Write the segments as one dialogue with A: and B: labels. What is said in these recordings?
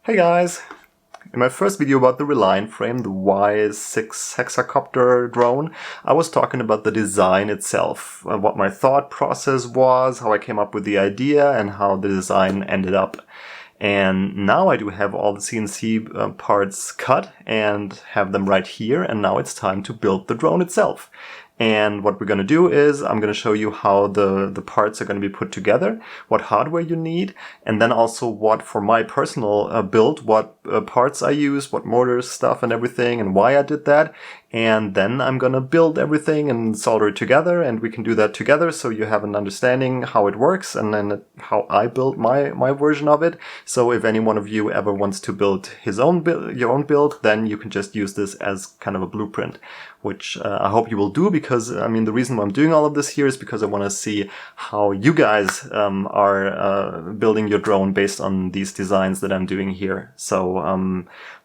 A: Hey guys! In my first video about the Reliant frame, the Y6 hexacopter drone, I was talking about the design itself, what my thought process was, how I came up with the idea, and how the design ended up. And now I do have all the CNC parts cut and have them right here, and now it's time to build the drone itself. And what we're going to do is I'm going to show you how the parts are going to be put together, what hardware you need, and then also what, for my personal build, what parts I use, what motors, stuff and everything, and why I did that. And then I'm going to build everything and solder it together, and we can do that together so you have an understanding how it works and then how I built my version of it. So if any one of you ever wants to build your own build, then you can just use this as kind of a blueprint, which I hope you will do, because I mean the reason why I'm doing all of this here is because I want to see how you guys are building your drone based on these designs that I'm doing here. So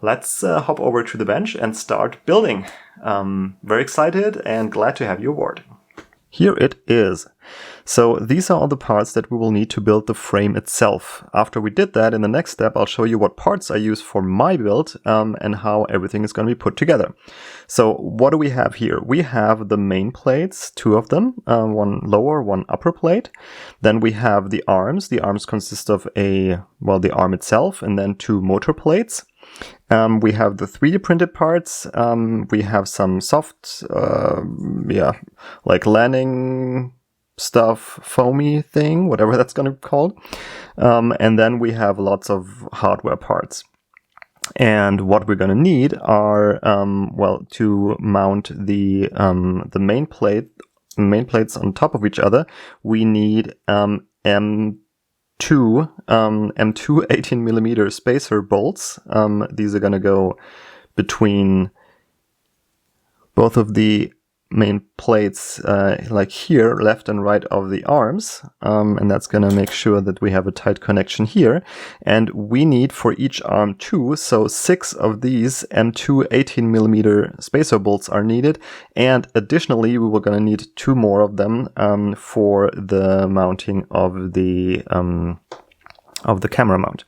A: let's hop over to the bench and start building. Very excited and glad to have you aboard. Here it is. So these are all the parts that we will need to build the frame itself. After we did that, in the next step, I'll show you what parts I use for my build and how everything is going to be put together. So what do we have here? We have the main plates, two of them, one lower, one upper plate. Then we have the arms. The arms consist of the arm itself and then two motor plates. We have the 3D printed parts. We have some soft, like landing stuff, foamy thing, whatever that's going to be called. And then we have lots of hardware parts. And what we're going to need are, to mount the main plates on top of each other, we need M2 18mm spacer bolts. These are going to go between both of the main plates, like here, left and right of the arms, and that's going to make sure that we have a tight connection here. And we need for each arm 2, so 6 of these M2 18mm spacer bolts are needed, and additionally we were going to need 2 more of them for the mounting of the camera mount.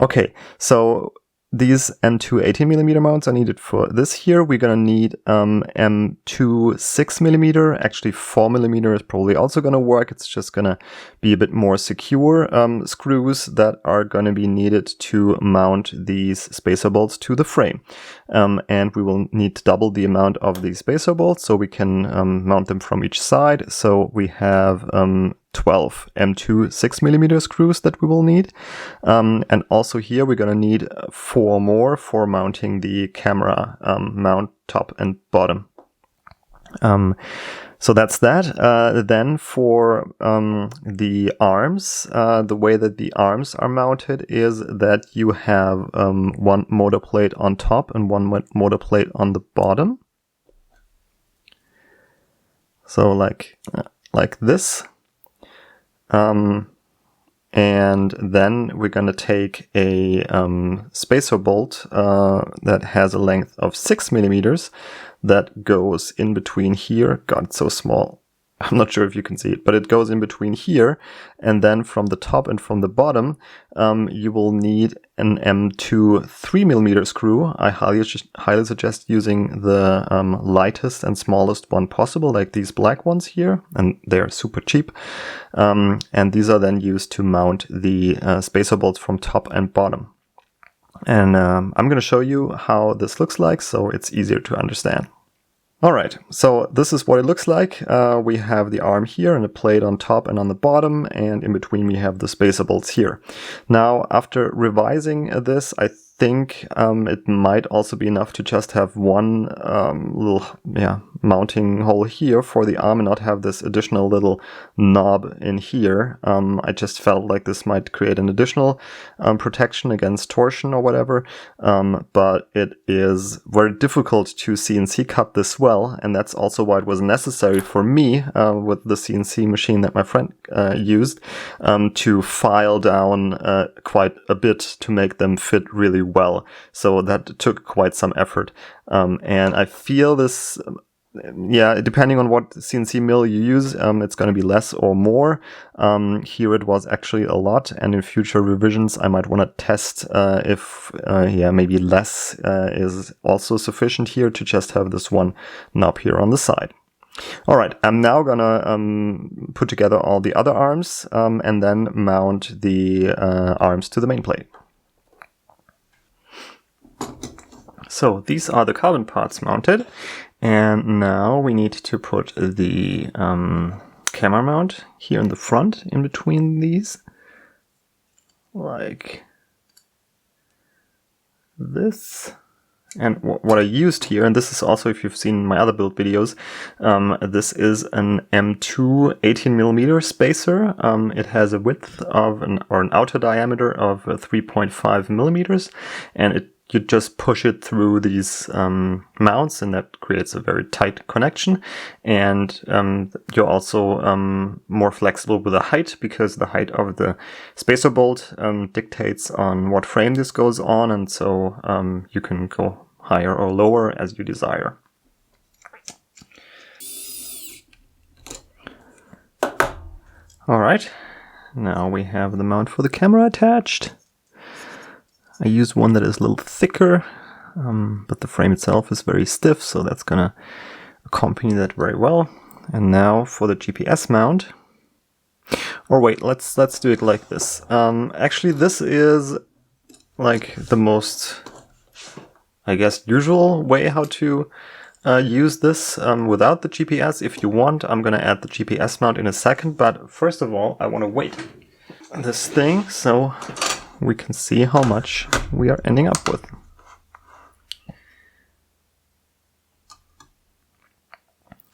A: Okay, so these M2 18mm mounts are needed for this here. We're going to need M2 6mm, actually 4mm is probably also going to work. It's just going to be a bit more secure screws that are going to be needed to mount these spacer bolts to the frame. And we will need double the amount of these spacer bolts so we can mount them from each side. So we have 12 M2 6mm screws that we will need. And also here we're going to need 4 more for mounting the camera mount top and bottom. So that's that. Then for the arms, the way that the arms are mounted is that you have one motor plate on top and one motor plate on the bottom. So like this. And then we're going to take a spacer bolt that has a length of 6mm that goes in between here. God, it's so small. I'm not sure if you can see it, but it goes in between here. And then from the top and from the bottom, you will need an M2 3mm screw. I highly suggest using the lightest and smallest one possible, like these black ones here, and they're super cheap. And these are then used to mount the spacer bolts from top and bottom. And I'm going to show you how this looks like so it's easier to understand. Alright, so this is what it looks like. We have the arm here and a plate on top and on the bottom, and in between we have the spacer bolts here. Now, after revising this, I think it might also be enough to just have one little mounting hole here for the arm and not have this additional little knob in here. I just felt like this might create an additional protection against torsion or whatever, but it is very difficult to CNC cut this well, and that's also why it was necessary for me with the CNC machine that my friend used to file down quite a bit to make them fit really well. So that took quite some effort, and I feel this yeah, depending on what CNC mill you use, it's going to be less or more. Here it was actually a lot, and in future revisions I might want to test if yeah, maybe less is also sufficient here to just have this one knob here on the side. Alright, I'm now gonna put together all the other arms and then mount the arms to the main plate. So these are the carbon parts mounted, and now we need to put the camera mount here in the front in between these, like this. And what I used here, and this is also if you've seen my other build videos, this is an M2 18mm spacer. It has a width of an outer diameter of 3.5 millimeters, and you just push it through these mounts, and that creates a very tight connection. And you're also more flexible with the height, because the height of the spacer bolt dictates on what frame this goes on, and so you can go higher or lower as you desire. Alright, now we have the mount for the camera attached. I used one that is a little thicker, but the frame itself is very stiff, so that's gonna accompany that very well. And now for the GPS mount. Or wait, let's do it like this. Actually, this is like the most, I guess, usual way how to use this without the GPS. If you want, I'm gonna add the GPS mount in a second, but first of all, I want to weight this thing so we can see how much we are ending up with.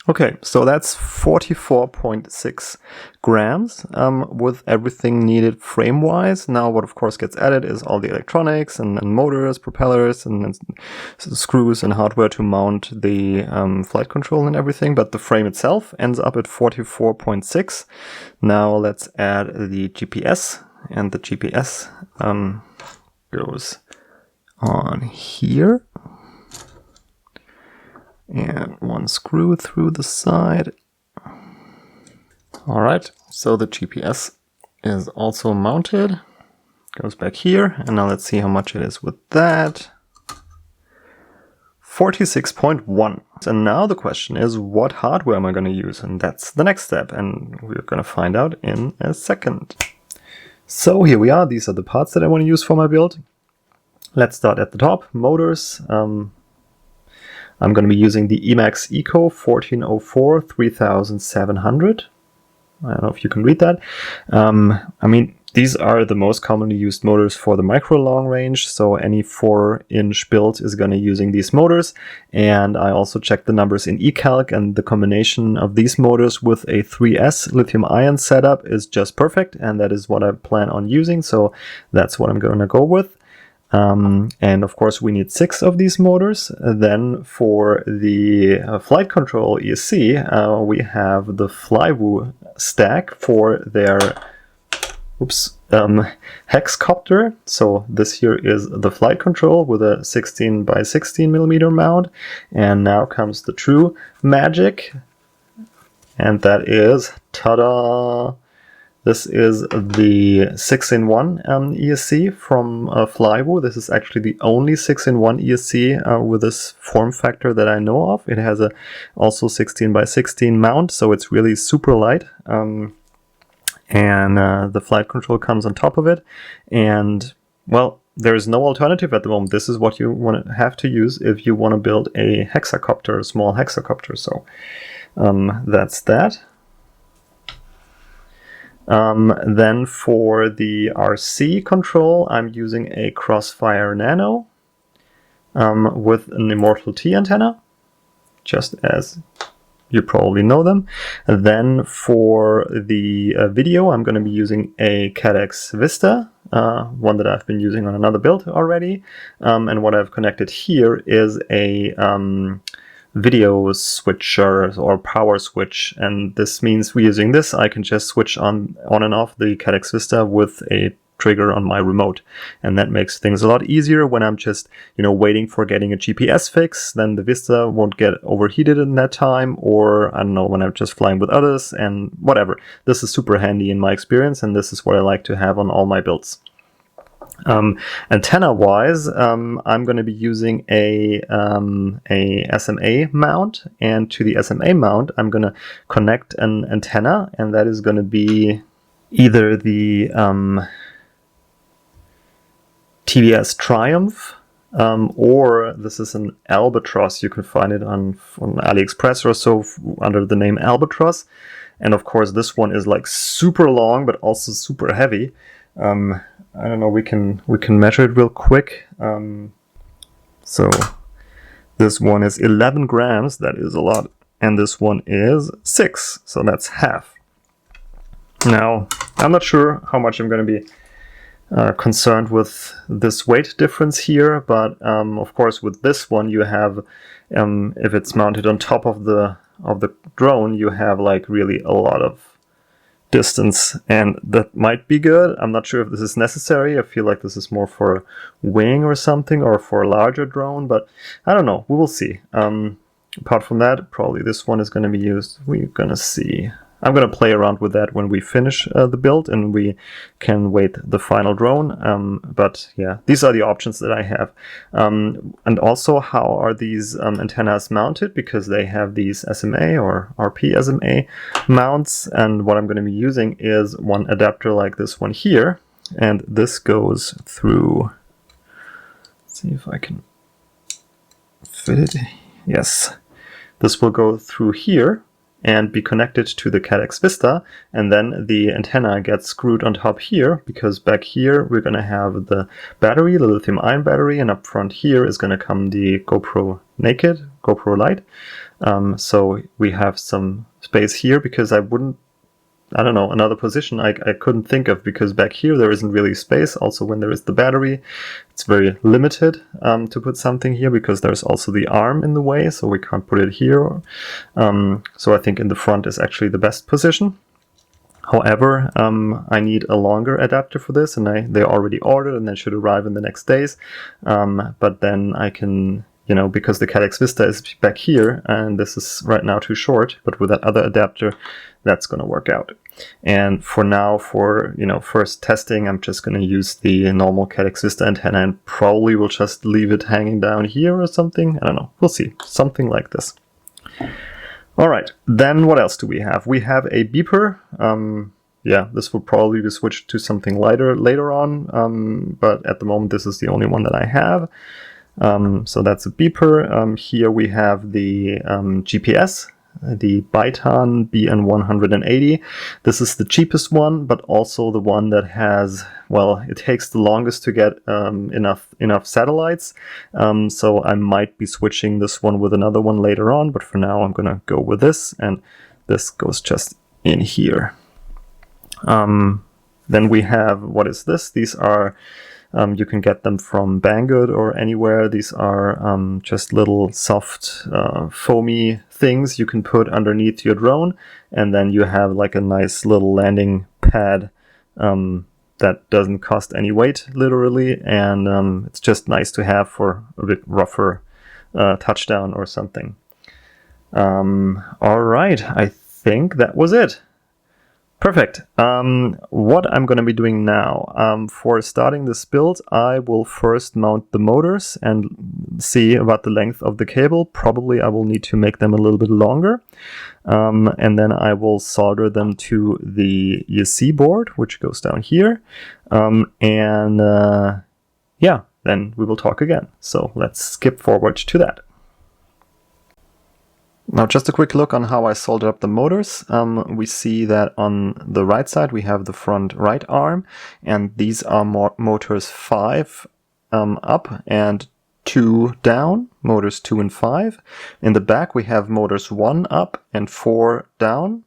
A: Okay, so that's 44.6 grams with everything needed frame-wise. Now what of course gets added is all the electronics and motors, propellers, and screws and hardware to mount the flight control and everything, but the frame itself ends up at 44.6. Now let's add the GPS, and the GPS goes on here. And one screw through the side. Alright, so the GPS is also mounted. Goes back here, and now let's see how much it is with that. 46.1. And now the question is, what hardware am I going to use? And that's the next step, and we're going to find out in a second. So here we are, these are the parts that I want to use for my build. Let's start at the top, motors. I'm going to be using the Emax Eco 1404 3700. I don't know if you can read that. I mean, these are the most commonly used motors for the micro long range, so any 4-inch build is going to be using these motors. And I also checked the numbers in eCalc, and the combination of these motors with a 3S lithium-ion setup is just perfect, and that is what I plan on using, so that's what I'm going to go with. And of course we need 6 of these motors. Then for the flight control ESC, we have the Flywoo stack for their hexcopter. So this here is the flight control with a 16 by 16 millimeter mount. And now comes the true magic. And that is, ta-da! This is the 6-in-1 ESC from Flywoo. This is actually the only 6-in-1 ESC with this form factor that I know of. It has a also 16 by 16 mount, so it's really super light. And the flight control comes on top of it. And, well, there is no alternative at the moment. This is what you have to use if you want to build a hexacopter, a small hexacopter. So that's that. Then for the RC control, I'm using a Crossfire Nano with an Immortal-T antenna, just as you probably know them. And then for the video, I'm going to be using a Caddx Vista, one that I've been using on another build already. And what I've connected here is a video switcher or power switch, and this means we're using this. I can just switch on and off the Caddx Vista with a trigger on my remote. And that makes things a lot easier when I'm just, waiting for getting a GPS fix. Then the Vista won't get overheated in that time, or I don't know, when I'm just flying with others and whatever. This is super handy in my experience, and this is what I like to have on all my builds. Antenna wise, I'm going to be using a SMA mount, and to the SMA mount I'm going to connect an antenna, and that is going to be either the TBS Triumph, or this is an Albatross. You can find it on AliExpress or so under the name Albatross. And of course this one is like super long but also super heavy. I don't know, we can measure it real quick. So this one is 11 grams, that is a lot, and this one is 6, so that's half. Now, I'm not sure how much I'm going to be concerned with this weight difference here, but of course with this one you have, if it's mounted on top of the drone, you have like really a lot of distance, and that might be good. I'm not sure if this is necessary. I feel like this is more for a wing or something, or for a larger drone, but I don't know. We will see. Apart from that, probably this one is going to be used. We're going to see. I'm going to play around with that when we finish the build and we can weight the final drone. But yeah, these are the options that I have. And also, how are these antennas mounted? Because they have these SMA or RP SMA mounts. And what I'm going to be using is one adapter like this one here. And this goes through, let's see if I can fit it. Yes, this will go through here and be connected to the Caddx Vista, and then the antenna gets screwed on top here, because back here we're going to have the battery, the lithium-ion battery, and up front here is going to come the GoPro Naked, GoPro Lite. So we have some space here, because I don't know, another position I couldn't think of, because back here there isn't really space. Also, when there is the battery, it's very limited to put something here, because there's also the arm in the way, so we can't put it here. So I think in the front is actually the best position. However, I need a longer adapter for this, and they already ordered, and they should arrive in the next days. But then I can, because the Caddx Vista is back here, and this is right now too short, but with that other adapter, that's going to work out. And for now, for first testing, I'm just going to use the normal Caddx Vista antenna, and probably will just leave it hanging down here or something. I don't know. We'll see. Something like this. All right. Then what else do we have? We have a beeper. Yeah, this will probably be switched to something lighter later on. But at the moment, this is the only one that I have. So that's a beeper. Here we have the GPS. The Beitan BN-180. This is the cheapest one, but also the one that has, well, it takes the longest to get enough satellites. So I might be switching this one with another one later on, but for now I'm gonna go with this, and this goes just in here. Then we have, what is this? These are, you can get them from Banggood or anywhere. These are just little soft, foamy things you can put underneath your drone, and then you have like a nice little landing pad that doesn't cost any weight, literally, and it's just nice to have for a bit rougher touchdown or something. All right, I think that was it. Perfect. What I'm going to be doing now, for starting this build, I will first mount the motors and see about the length of the cable. Probably I will need to make them a little bit longer. And then I will solder them to the ESC board, which goes down here. Yeah, then we will talk again. So let's skip forward to that. Now, just a quick look on how I soldered up the motors. We see that on the right side we have the front right arm, and these are motors 5 up and 2 down, motors 2 and 5. In the back we have motors 1 up and 4 down.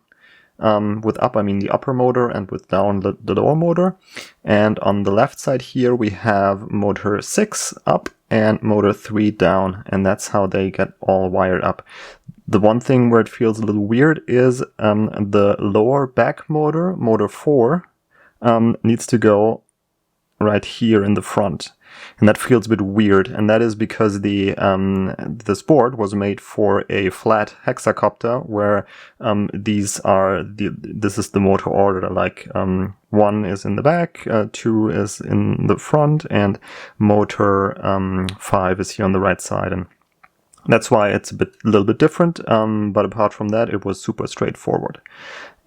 A: With up I mean the upper motor, and with down the lower motor. And on the left side here we have motor 6 up and motor 3 down, and that's how they get all wired up. The one thing where it feels a little weird is the lower back motor, motor 4, needs to go right here in the front. And that feels a bit weird, and that is because this board was made for a flat hexacopter where this is the motor order, like 1 is in the back, 2 is in the front, and motor 5 is here on the right side. And that's why it's a little bit different, but apart from that, it was super straightforward.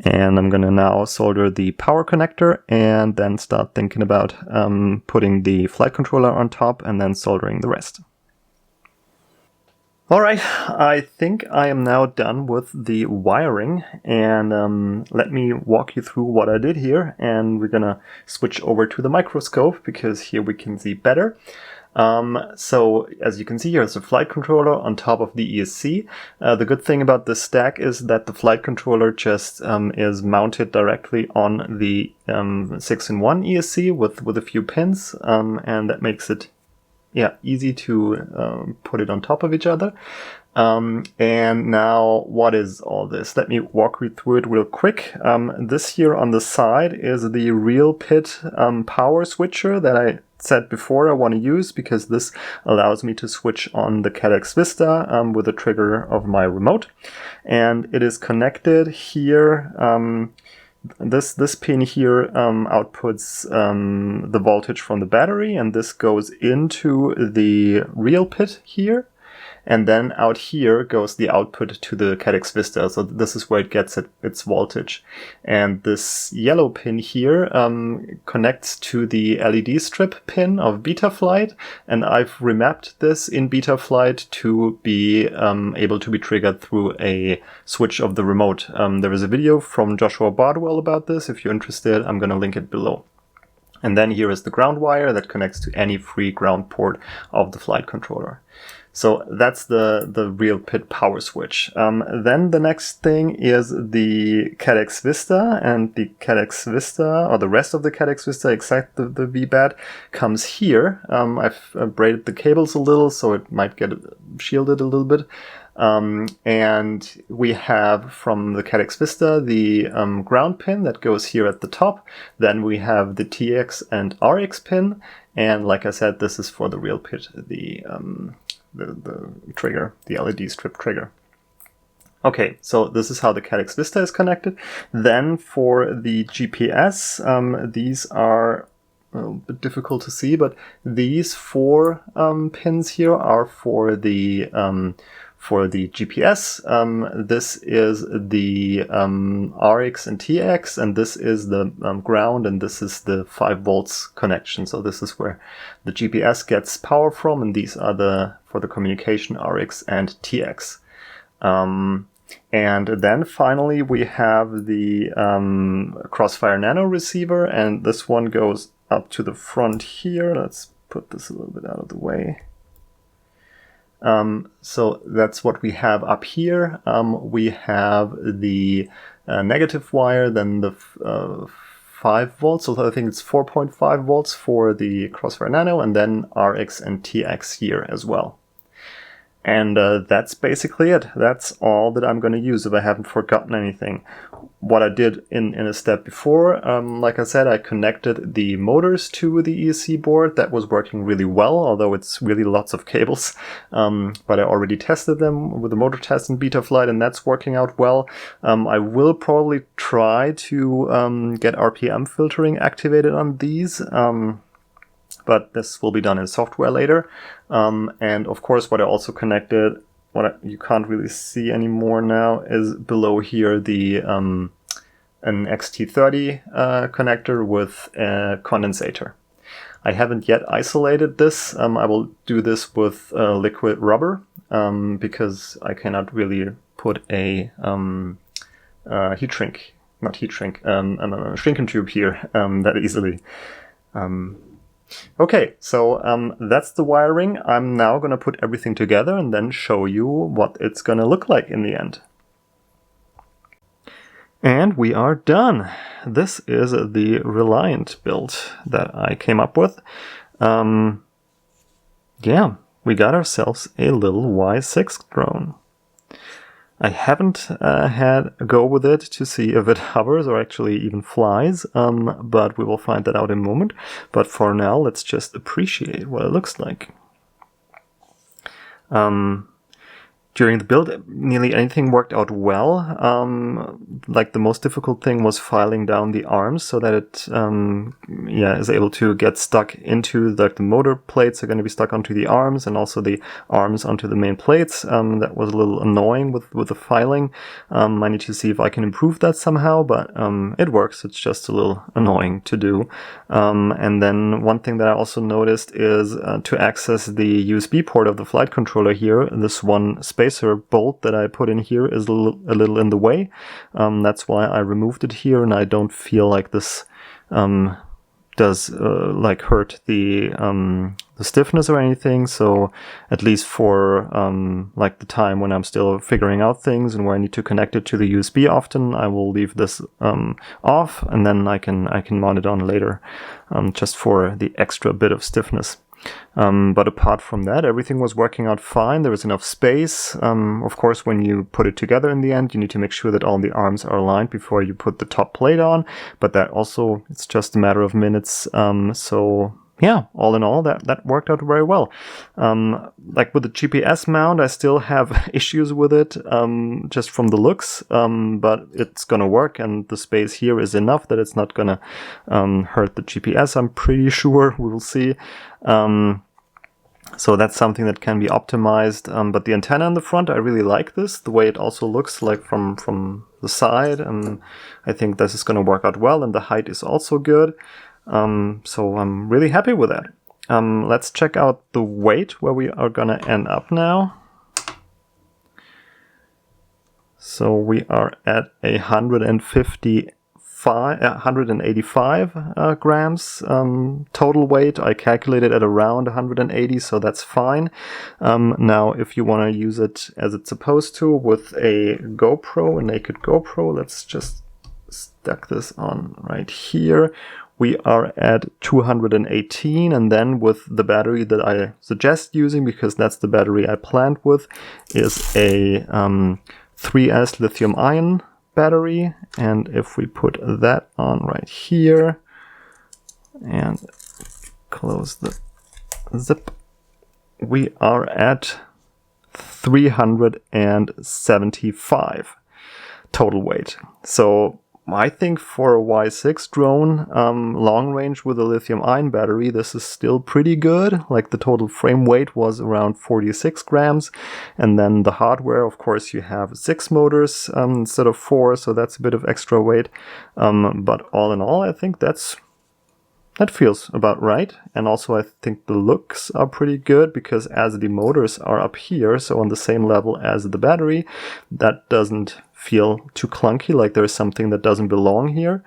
A: And I'm gonna now solder the power connector and then start thinking about putting the flight controller on top and then soldering the rest. Alright, I think I am now done with the wiring, and let me walk you through what I did here, and we're gonna switch over to the microscope because here we can see better. So as you can see, here's a flight controller on top of the ESC. The good thing about this stack is that the flight controller just is mounted directly on the 6-in-1 ESC with a few pins, and that makes it easy to put it on top of each other. And now, what is all this? Let me walk you through it real quick. This here on the side is the Realpit power switcher that I said before I want to use, because this allows me to switch on the Caddx Vista with the trigger of my remote. And it is connected here. This pin here outputs the voltage from the battery, and this goes into the Realpit here. And then out here goes the output to the Caddx Vista. So this is where it gets its voltage. And this yellow pin here connects to the LED strip pin of Betaflight. And I've remapped this in Betaflight to be able to be triggered through a switch of the remote. There is a video from Joshua Bardwell about this. If you're interested, I'm going to link it below. And then here is the ground wire that connects to any free ground port of the flight controller. So that's the Realpit power switch. Then the next thing is the Caddx Vista, and the Caddx Vista, or the rest of the Caddx Vista except the VBAT, comes here. I've braided the cables a little so it might get shielded a little bit. And we have from the Caddx Vista the ground pin that goes here at the top. Then we have the TX and RX pin, and like I said, this is for the Realpit, the trigger, the LED strip trigger. Okay, so this is how the Caddx Vista is connected. Then for the GPS, these are a bit difficult to see, but these 4 pins here are for the GPS. This is the RX and TX, and this is the ground, and this is the 5 volts connection. So this is where the GPS gets power from, and these are for the communication RX and TX. And then finally we have the Crossfire Nano receiver, and this one goes up to the front here. Let's put this a little bit out of the way. So that's what we have up here. We have the negative wire, then the 5 volts, so I think it's 4.5 volts for the Crossfire Nano, and then RX and TX here as well. And that's basically it. That's all that I'm going to use if I haven't forgotten anything. What I did in a step before, like I said, I connected the motors to the ESC board. That was working really well, although it's really lots of cables. But I already tested them with the motor test in Betaflight, and that's working out well. I will probably try to get RPM filtering activated on these. But this will be done in software later. And of course, what I also connected, you can't really see anymore now, is below here the an XT30 connector with a condensator. I haven't yet isolated this. I will do this with liquid rubber because I cannot really put a shrink and tube here that easily. Okay, so that's the wiring. I'm now going to put everything together and then show you what it's going to look like in the end. And we are done. This is the Reliant build that I came up with. Yeah, we got ourselves a little Y6 drone. I haven't had a go with it to see if it hovers or actually even flies, but we will find that out in a moment. But for now, let's just appreciate what it looks like. During the build, nearly anything worked out well. Like the most difficult thing was filing down the arms so that it is able to get stuck into the motor plates are going to be stuck onto the arms, and also the arms onto the main plates. That was a little annoying with the filing. I need to see if I can improve that somehow, but it works. It's just a little annoying to do. And then one thing that I also noticed is to access the USB port of the flight controller here, this one spacer bolt that I put in here is a little in the way. That's why I removed it here, and I don't feel like this does like hurt the stiffness or anything. So at least for like the time when I'm still figuring out things and where I need to connect it to the USB often, I will leave this off, and then I can mount it on later, just for the extra bit of stiffness. But apart from that, everything was working out fine. There was enough space. Of course, when you put it together in the end, you need to make sure that all the arms are aligned before you put the top plate on. But that also, it's just a matter of minutes. So yeah, all in all, that worked out very well. Like with the GPS mount, I still have issues with it, just from the looks, but it's gonna work, and the space here is enough that it's not gonna hurt the GPS, I'm pretty sure. We will see. So that's something that can be optimized, but the antenna in the front, I really like this, the way it also looks like from the side, and I think this is gonna work out well, and the height is also good. So I'm really happy with that. Let's check out the weight, where we are gonna end up now. So we are at 185 grams total weight. I calculated at around 180, so that's fine. Now, if you want to use it as it's supposed to with a GoPro, a naked GoPro, let's just stuck this on right here. We are at 218, and then with the battery that I suggest using, because that's the battery I planned with, is a 3S lithium-ion battery. And if we put that on right here and close the zip, we are at 375 total weight. So I think for a Y6 drone, long range with a lithium-ion battery, this is still pretty good. Like the total frame weight was around 46 grams. And then the hardware, of course, you have 6 motors instead of 4, so that's a bit of extra weight. But all in all, I think that feels about right. And also I think the looks are pretty good, because as the motors are up here, so on the same level as the battery, that doesn't feel too clunky, like there's something that doesn't belong here.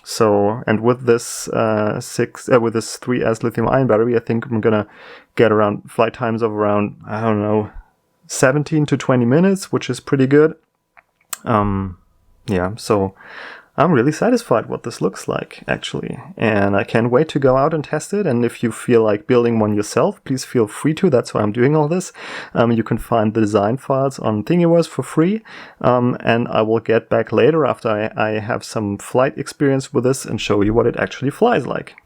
A: So, and with this with this 3S lithium-ion battery, I think I'm gonna get around flight times of around, I don't know, 17 to 20 minutes, which is pretty good. Yeah, so I'm really satisfied what this looks like, actually, and I can't wait to go out and test it. And if you feel like building one yourself, please feel free to. That's why I'm doing all this. You can find the design files on Thingiverse for free, and I will get back later after I have some flight experience with this and show you what it actually flies like.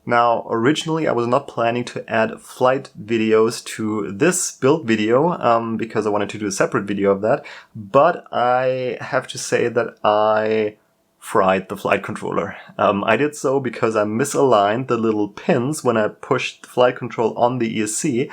A: Now, originally I was not planning to add flight videos to this build video, because I wanted to do a separate video of that, but I have to say that I fried the flight controller. I did so because I misaligned the little pins when I pushed the flight control on the ESC,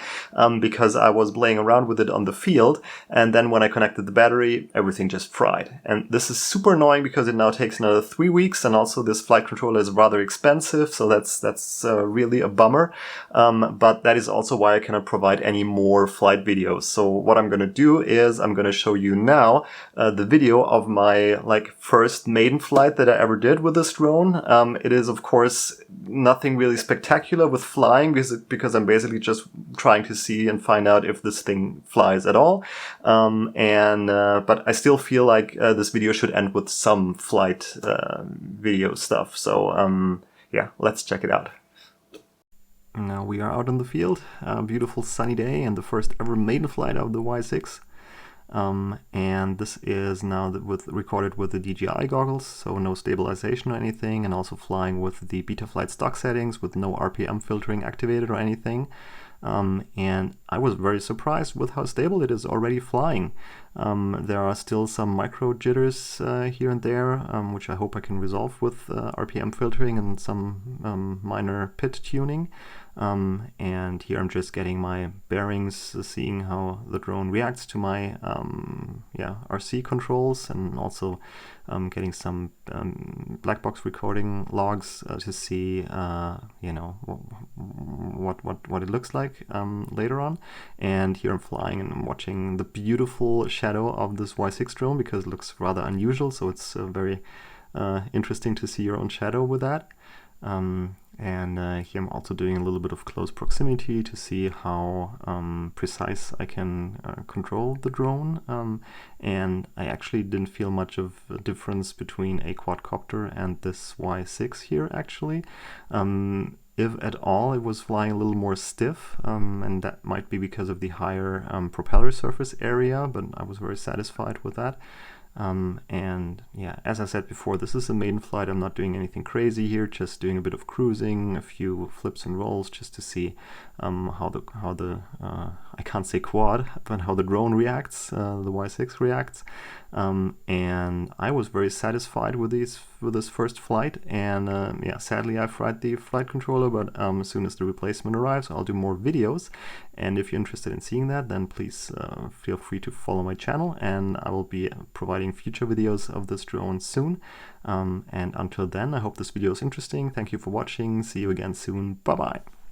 A: because I was playing around with it on the field, and then when I connected the battery, everything just fried. And this is super annoying because it now takes another 3 weeks, and also this flight controller is rather expensive, so that's really a bummer. But that is also why I cannot provide any more flight videos. So what I'm gonna do is I'm gonna show you now the video of my first maiden flight that I ever did with this drone. It is, of course, nothing really spectacular with flying, because I'm basically just trying to see and find out if this thing flies at all. But I still feel like this video should end with some flight video stuff. So yeah, let's check it out. Now we are out in the field, a beautiful sunny day, and the first ever maiden flight of the Y6. And this is now recorded with the DJI goggles, so no stabilization or anything, and also flying with the Betaflight stock settings with no RPM filtering activated or anything. And I was very surprised with how stable it is already flying. There are still some micro jitters here and there, which I hope I can resolve with RPM filtering and some minor pit tuning. And here I'm just getting my bearings, seeing how the drone reacts to my RC controls, and also getting some black box recording logs to see what it looks like later on. And here I'm flying and I'm watching the beautiful shadow of this Y6 drone, because it looks rather unusual, so it's very interesting to see your own shadow with that. And here I'm also doing a little bit of close proximity to see how precise I can control the drone. And I actually didn't feel much of a difference between a quadcopter and this Y6 here, actually. If at all, it was flying a little more stiff, and that might be because of the higher propeller surface area, but I was very satisfied with that. And yeah, as I said before, this is a maiden flight. I'm not doing anything crazy here, just doing a bit of cruising, a few flips and rolls, just to see how the I can't say quad, but how the drone reacts, the Y6 reacts. And I was very satisfied with this first flight. And yeah, sadly I fried the flight controller, but as soon as the replacement arrives, I'll do more videos. And if you're interested in seeing that, then please feel free to follow my channel, and I will be providing future videos of this drone soon. And until then, I hope this video is interesting. Thank you for watching. See you again soon. Bye bye.